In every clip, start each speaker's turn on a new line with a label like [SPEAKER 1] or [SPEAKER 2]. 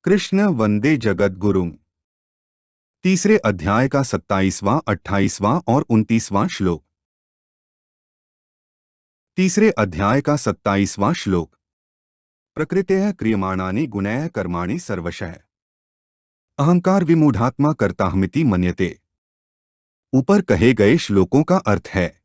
[SPEAKER 1] कृष्ण वंदे जगद्गुरुम्। तीसरे अध्याय का 27वां, 28वां और 29वां श्लोक। तीसरे अध्याय का 27वां श्लोक। प्रकृतेः क्रियमाणानि गुणैः कर्माणि सर्वशः अहंकार विमूढ़ात्मा कर्ताहमिति मन्यते। ऊपर कहे गए श्लोकों का अर्थ है,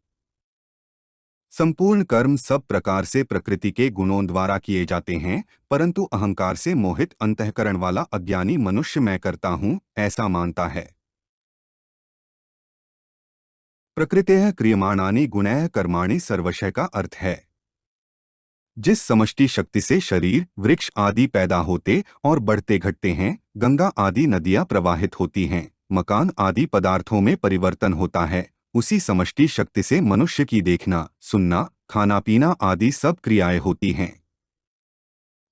[SPEAKER 1] संपूर्ण कर्म सब प्रकार से प्रकृति के गुणों द्वारा किए जाते हैं, परंतु अहंकार से मोहित अंतःकरण वाला अज्ञानी मनुष्य मैं करता हूँ ऐसा मानता है। प्रकृतेः क्रियमाणानि गुणैः कर्माणि सर्वशः का अर्थ है, जिस समष्टि शक्ति से शरीर, वृक्ष आदि पैदा होते और बढ़ते घटते हैं, गंगा आदि नदियां प्रवाहित होती हैं, मकान आदि पदार्थों में परिवर्तन होता है, उसी समष्टि शक्ति से मनुष्य की देखना, सुनना, खाना पीना आदि सब क्रियाएं होती हैं।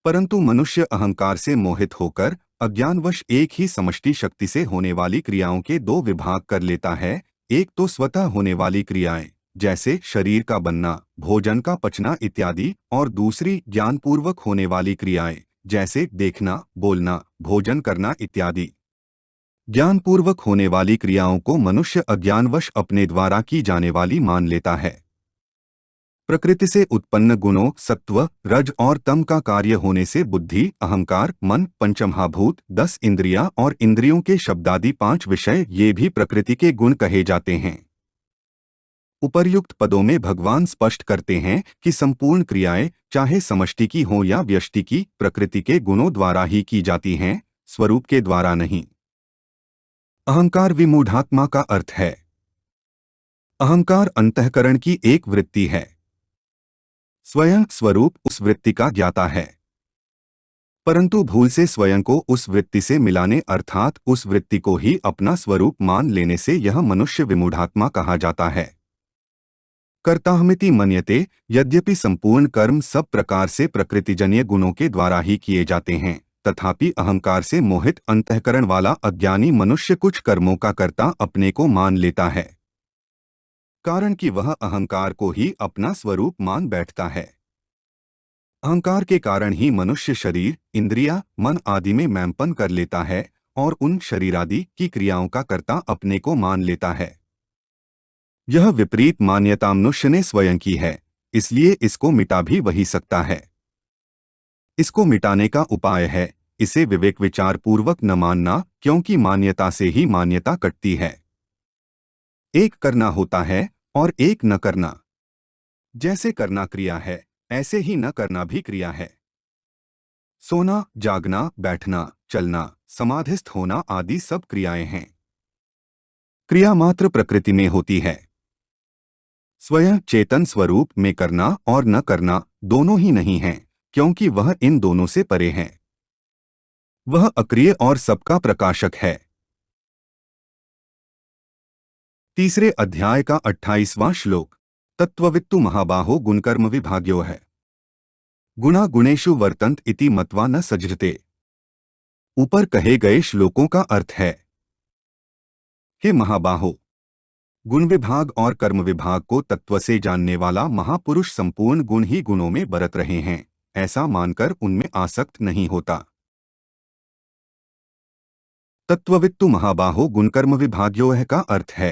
[SPEAKER 1] परंतु मनुष्य अहंकार से मोहित होकर अज्ञानवश एक ही समष्टि शक्ति से होने वाली क्रियाओं के दो विभाग कर लेता है। एक तो स्वतः होने वाली क्रियाएं, जैसे शरीर का बनना, भोजन का पचना इत्यादि, और दूसरी ज्ञानपूर्वक होने वाली क्रियाएं, जैसे देखना, बोलना, भोजन करना इत्यादि। ज्ञानपूर्वक होने वाली क्रियाओं को मनुष्य अज्ञानवश अपने द्वारा की जाने वाली मान लेता है। प्रकृति से उत्पन्न गुणों सत्व, रज और तम का कार्य होने से बुद्धि, अहंकार, मन, पंचमहाभूत, 10 इंद्रियां और इंद्रियों के शब्दादि 5 विषय ये भी प्रकृति के गुण कहे जाते हैं। उपर्युक्त पदों में भगवान स्पष्ट करते हैं कि संपूर्ण क्रियाएं, चाहे समष्टि की हो या व्यष्टि की, प्रकृति के गुणों द्वारा ही की जाती हैं, स्वरूप के द्वारा नहीं। अहंकार विमूढ़ात्मा का अर्थ है, अहंकार अंतःकरण की एक वृत्ति है। स्वयं स्वरूप उस वृत्ति का ज्ञाता है, परंतु भूल से स्वयं को उस वृत्ति से मिलाने अर्थात उस वृत्ति को ही अपना स्वरूप मान लेने से यह मनुष्य विमूढ़ात्मा कहा जाता है। कर्ताहमिति मन्यते, यद्यपि संपूर्ण कर्म सब प्रकार से प्रकृतिजन्य गुणों के द्वारा ही किए जाते हैं, तथापि अहंकार से मोहित अंतःकरण वाला अज्ञानी मनुष्य कुछ कर्मों का कर्ता अपने को मान लेता है, कारण कि वह अहंकार को ही अपना स्वरूप मान बैठता है। अहंकार के कारण ही मनुष्य शरीर, इंद्रिया, मन आदि में मैंपन कर लेता है और उन शरीरादि की क्रियाओं का कर्ता अपने को मान लेता है। यह विपरीत मान्यता मनुष्य ने स्वयं की है, इसलिए इसको मिटा भी वही सकता है। इसको मिटाने का उपाय है, इसे विवेक विचार पूर्वक न मानना, क्योंकि मान्यता से ही मान्यता कटती है। एक करना होता है और एक न करना। जैसे करना क्रिया है, ऐसे ही न करना भी क्रिया है। सोना, जागना, बैठना, चलना, समाधिस्थ होना आदि सब क्रियाएं हैं। क्रिया मात्र प्रकृति में होती है। स्वयं चेतन स्वरूप में करना और न करना दोनों ही नहीं हैं, क्योंकि वह इन दोनों से परे है। वह अक्रिय और सबका प्रकाशक है। तीसरे अध्याय का 28वां श्लोक। तत्त्ववित्तु महाबाहो गुणकर्म विभाग्यो है गुणा गुणेषु वर्तन्त इति मत्वा न सज्जते। ऊपर कहे गए श्लोकों का अर्थ है, हे महाबाहो, गुण विभाग और कर्म विभाग को तत्व से जानने वाला महापुरुष संपूर्ण गुण ही गुणों में बरत रहे हैं, ऐसा मानकर उनमें आसक्त नहीं होता। तत्त्ववित्तु महाबाहो गुणकर्म विभाग्योः का अर्थ है,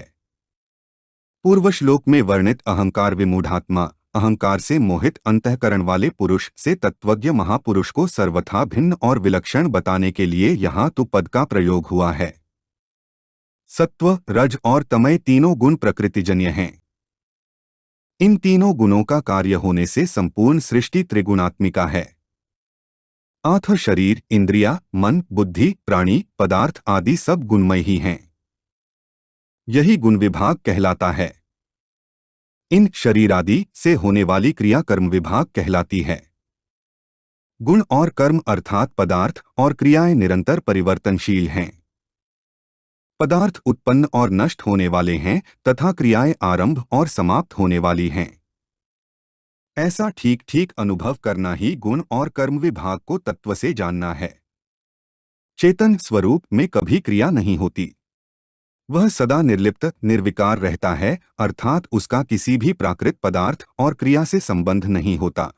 [SPEAKER 1] पूर्व श्लोक में वर्णित अहंकार विमूढ़ात्मा, अहंकार से मोहित अंतःकरण वाले पुरुष से तत्वज्ञ महापुरुष को सर्वथा भिन्न और विलक्षण बताने के लिए यहाँ तु पद का प्रयोग हुआ है। सत्व, रज और तमय तीनों गुण प्रकृतिजन्य हैं। इन तीनों गुणों का कार्य होने से संपूर्ण सृष्टि त्रिगुणात्मिका है। आठ शरीर, इंद्रिया, मन, बुद्धि, प्राणी, पदार्थ आदि सब गुणमय ही हैं। यही गुण विभाग कहलाता है। इन शरीर आदि से होने वाली क्रिया कर्म विभाग कहलाती है। गुण और कर्म अर्थात पदार्थ और क्रियाएं निरंतर परिवर्तनशील हैं। पदार्थ उत्पन्न और नष्ट होने वाले हैं तथा क्रियाएं आरंभ और समाप्त होने वाली हैं। ऐसा ठीक ठीक अनुभव करना ही गुण और कर्म विभाग को तत्व से जानना है। चेतन स्वरूप में कभी क्रिया नहीं होती। वह सदा निर्लिप्त निर्विकार रहता है, अर्थात उसका किसी भी प्राकृत पदार्थ और क्रिया से संबंध नहीं होता।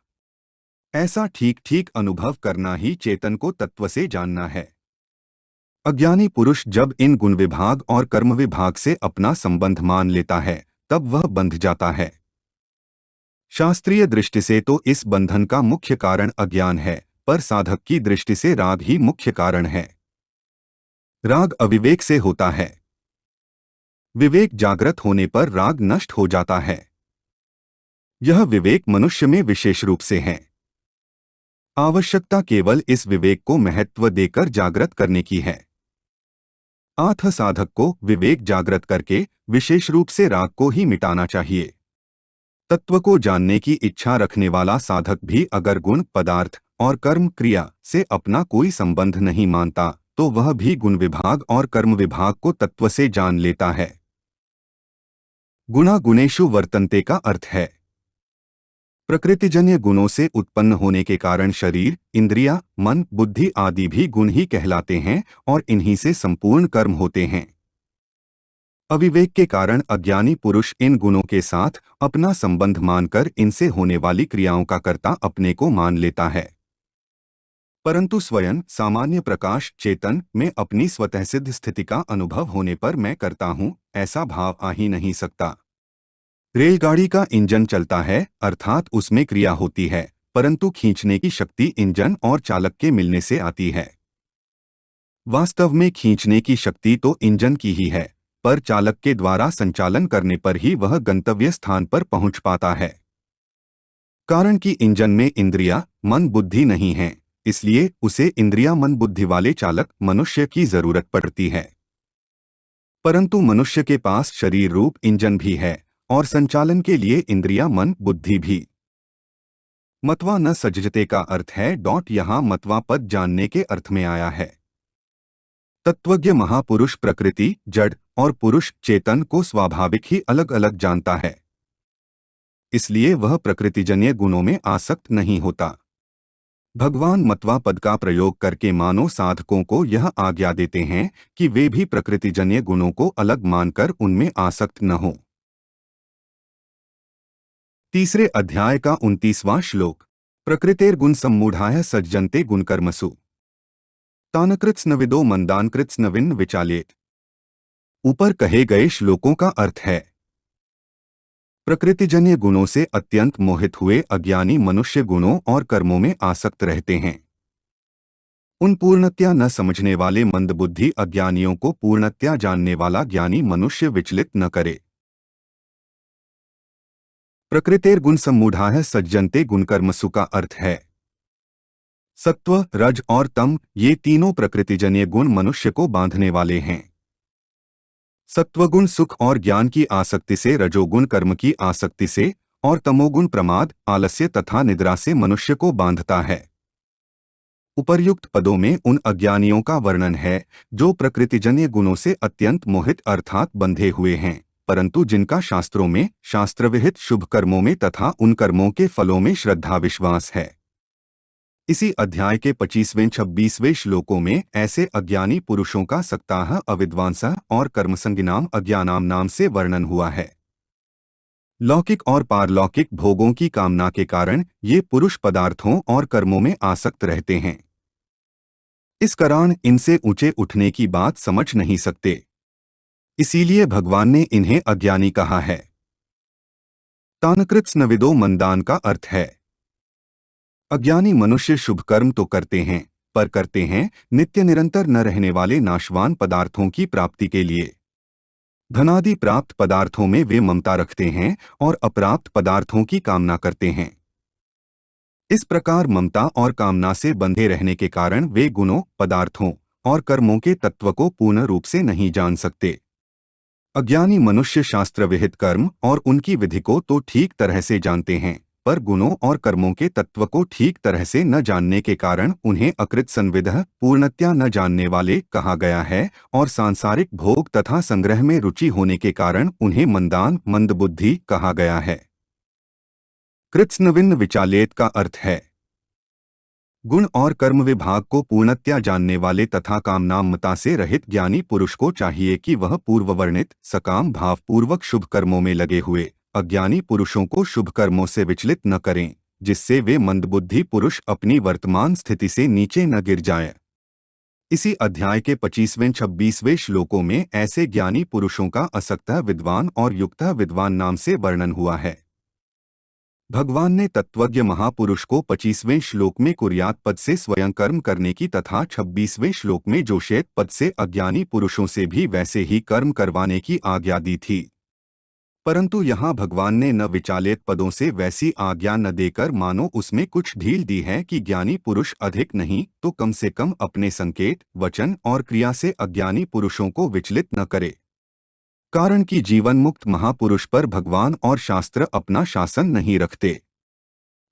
[SPEAKER 1] ऐसा ठीक ठीक अनुभव करना ही चेतन को तत्व से जानना है। अज्ञानी पुरुष जब इन गुण विभाग और कर्म विभाग से अपना संबंध मान लेता है तब वह बंध जाता है। शास्त्रीय दृष्टि से तो इस बंधन का मुख्य कारण अज्ञान है, पर साधक की दृष्टि से राग ही मुख्य कारण है। राग अविवेक से होता है। विवेक जागृत होने पर राग नष्ट हो जाता है। यह विवेक मनुष्य में विशेष रूप से है। आवश्यकता केवल इस विवेक को महत्व देकर जागृत करने की है। अतः साधक को विवेक जागृत करके विशेष रूप से राग को ही मिटाना चाहिए। तत्व को जानने की इच्छा रखने वाला साधक भी अगर गुण, पदार्थ और कर्म क्रिया से अपना कोई संबंध नहीं मानता तो वह भी गुण विभाग और कर्म विभाग को तत्व से जान लेता है। गुणा गुणेषु वर्तन्ते का अर्थ है प्रकृतिजन्य गुणों से उत्पन्न होने के कारण शरीर, इंद्रिया, मन, बुद्धि आदि भी गुण ही कहलाते हैं और इन्हीं से संपूर्ण कर्म होते हैं। अविवेक के कारण अज्ञानी पुरुष इन गुणों के साथ अपना संबंध मानकर इनसे होने वाली क्रियाओं का कर्ता अपने को मान लेता है, परंतु स्वयं सामान्य प्रकाश चेतन में अपनी स्वतः सिद्ध स्थिति का अनुभव होने पर मैं करता हूँ ऐसा भाव आ ही नहीं सकता। रेलगाड़ी का इंजन चलता है अर्थात उसमें क्रिया होती है, परंतु खींचने की शक्ति इंजन और चालक के मिलने से आती है। वास्तव में खींचने की शक्ति तो इंजन की ही है, पर चालक के द्वारा संचालन करने पर ही वह गंतव्य स्थान पर पहुंच पाता है। कारण कि इंजन में इंद्रिया, मन, बुद्धि नहीं है, इसलिए उसे इंद्रिया, मन, बुद्धि वाले चालक मनुष्य की जरूरत पड़ती है। परंतु मनुष्य के पास शरीर रूप इंजन भी है और संचालन के लिए इंद्रिया, मन, बुद्धि भी। मतवा न सजजते का अर्थ है यहाँ मतवा पद जानने के अर्थ में आया है। तत्वज्ञ महापुरुष प्रकृति, जड़ और पुरुष चेतन को स्वाभाविक ही अलग अलग जानता है, इसलिए वह प्रकृतिजन्य गुणों में आसक्त नहीं होता। भगवान मतवा पद का प्रयोग करके मानव साधकों को यह आज्ञा देते हैं कि वे भी प्रकृतिजन्य गुणों को अलग मानकर उनमें आसक्त न हो। तीसरे अध्याय का 29वां श्लोक। प्रकृतेर्गुण सम्मूढ़ाः सज्जन्ते गुणकर्मसु तानकृत्स्नविदो मंदानकृत्स्नविन विचालेत। ऊपर कहे गए श्लोकों का अर्थ है प्रकृतिजन्य गुणों से अत्यंत मोहित हुए अज्ञानी मनुष्य गुणों और कर्मों में आसक्त रहते हैं। उन पूर्णतया न समझने वाले मंदबुद्धि अज्ञानियों को पूर्णतया जानने वाला ज्ञानी मनुष्य विचलित न करे। प्रकृतेर्गुण सम्मूढ़ाः सज्जन्ते गुणकर्मसु का अर्थ है सत्व, रज और तम, ये तीनों प्रकृतिजन्य गुण मनुष्य को बांधने वाले हैं। सत्वगुण सुख और ज्ञान की आसक्ति से, रजोगुण कर्म की आसक्ति से और तमोगुण प्रमाद, आलस्य तथा निद्रा से मनुष्य को बांधता है। उपर्युक्त पदों में उन अज्ञानियों का वर्णन है जो प्रकृतिजन्य गुणों से अत्यंत मोहित अर्थात बंधे हुए हैं, परंतु जिनका शास्त्रों में, शास्त्रविहित शुभ कर्मों में तथा उन कर्मों के फलों में श्रद्धा विश्वास है। इसी अध्याय के 25वें-26वें श्लोकों में ऐसे अज्ञानी पुरुषों का सक्ताः अविद्वांसः और कर्मसंगिनाम अज्ञानाम नाम से वर्णन हुआ है। लौकिक और पारलौकिक भोगों की कामना के कारण ये पुरुष पदार्थों और कर्मों में आसक्त रहते हैं। इस कारण इनसे ऊंचे उठने की बात समझ नहीं सकते, इसीलिए भगवान ने इन्हें अज्ञानी कहा है। तानकृत्स्नविदो मंदान का अर्थ है अज्ञानी मनुष्य शुभ कर्म तो करते हैं, पर करते हैं नित्य निरंतर न रहने वाले नाशवान पदार्थों की प्राप्ति के लिए। धनादि प्राप्त पदार्थों में वे ममता रखते हैं और अप्राप्त पदार्थों की कामना करते हैं। इस प्रकार ममता और कामना से बंधे रहने के कारण वे गुणों, पदार्थों और कर्मों के तत्व को पूर्ण रूप से नहीं जान सकते। अज्ञानी मनुष्य शास्त्र विहित कर्म और उनकी विधि को तो ठीक तरह से जानते हैं, पर गुणों और कर्मों के तत्व को ठीक तरह से न जानने के कारण उन्हें अकृत संविदः, पूर्णतया न जानने वाले कहा गया है और सांसारिक भोग तथा संग्रह में रुचि होने के कारण उन्हें मंदान, मंदबुद्धि कहा गया है। कृत्स्नविन विचालेत का अर्थ है गुण और कर्म विभाग को पूर्णतया जानने वाले तथा कामनामता से रहित ज्ञानी पुरुष को चाहिए कि वह पूर्व वर्णित सकाम भावपूर्वक शुभ कर्मों में लगे हुए अज्ञानी पुरुषों को शुभ कर्मों से विचलित न करें, जिससे वे मंदबुद्धि पुरुष अपनी वर्तमान स्थिति से नीचे न गिर जाएं। इसी अध्याय के 25वें-26वें श्लोकों में ऐसे ज्ञानी पुरुषों का असक्तः विद्वान और युक्तः विद्वान नाम से वर्णन हुआ है। भगवान ने तत्वज्ञ महापुरुष को 25वें श्लोक में कुर्यात पद से स्वयं कर्म करने की तथा 26वें श्लोक में जोशेत पद से अज्ञानी पुरुषों से भी वैसे ही कर्म करवाने की आज्ञा दी थी। परंतु यहाँ भगवान ने न विचालित पदों से वैसी आज्ञा न देकर मानो उसमें कुछ ढील दी है कि ज्ञानी पुरुष अधिक नहीं तो कम से कम अपने संकेत, वचन और क्रिया से अज्ञानी पुरुषों को विचलित न करे। कारण कि जीवन मुक्त महापुरुष पर भगवान और शास्त्र अपना शासन नहीं रखते।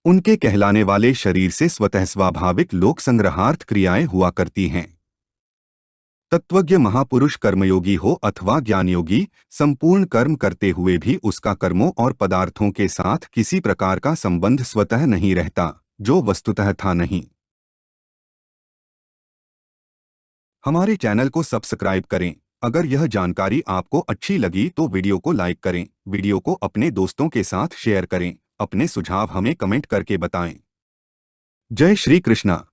[SPEAKER 1] उनके कहलाने वाले शरीर से स्वतः स्वाभाविक लोक संग्रहार्थ क्रियाएं हुआ करती हैं। तत्वज्ञ महापुरुष कर्मयोगी हो अथवा ज्ञानयोगी, संपूर्ण कर्म करते हुए भी उसका कर्मों और पदार्थों के साथ किसी प्रकार का संबंध स्वतः नहीं रहता, जो वस्तुतः था नहीं। हमारे चैनल को सब्सक्राइब करें। अगर यह जानकारी आपको अच्छी लगी तो वीडियो को लाइक करें, वीडियो को अपने दोस्तों के साथ शेयर करें, अपने सुझाव हमें कमेंट करके बताएं। जय श्री कृष्णा।